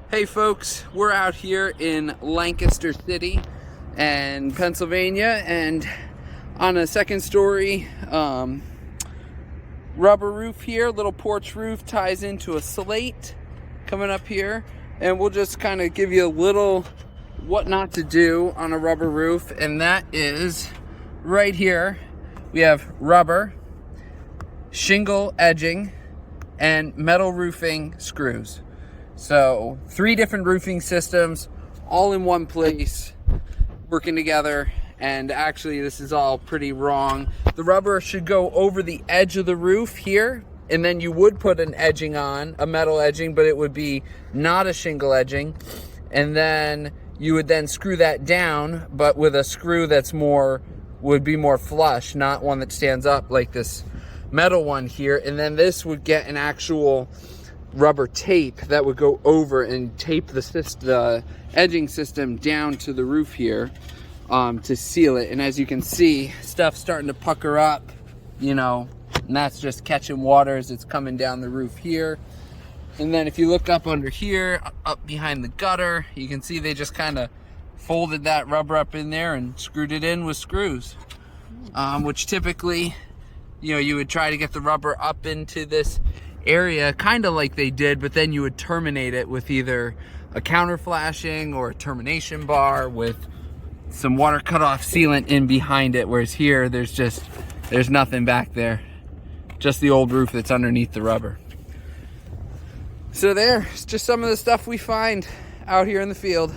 Hey folks, we're out here in Lancaster City and Pennsylvania, and on a second story rubber roof here, little porch roof ties into a slate coming up here, and we'll just kind of give you a little what not to do on a rubber roof. And that is right here. We have rubber, shingle edging, and metal roofing screws. So 3 different roofing systems all in one place working together. And actually this is all pretty wrong. The rubber should go over the edge of the roof here, and then you would put an edging on, a metal edging, but it would be not a shingle edging. And then you would then screw that down, but with a screw that's would be more flush, not one that stands up like this metal one here. And then this would get an actual rubber tape that would go over and tape the edging system down to the roof here to seal it. And as you can see, stuff's starting to pucker up, and that's just catching water as it's coming down the roof here. And then if you look up under here, up behind the gutter, you can see they just kind of folded that rubber up in there and screwed it in with screws, which typically, you would try to get the rubber up into this area kind of like they did, but then you would terminate it with either a counter flashing or a termination bar with some water cutoff sealant in behind it, whereas here there's nothing back there, just the old roof that's underneath the rubber. So there's just some of the stuff we find out here in the field.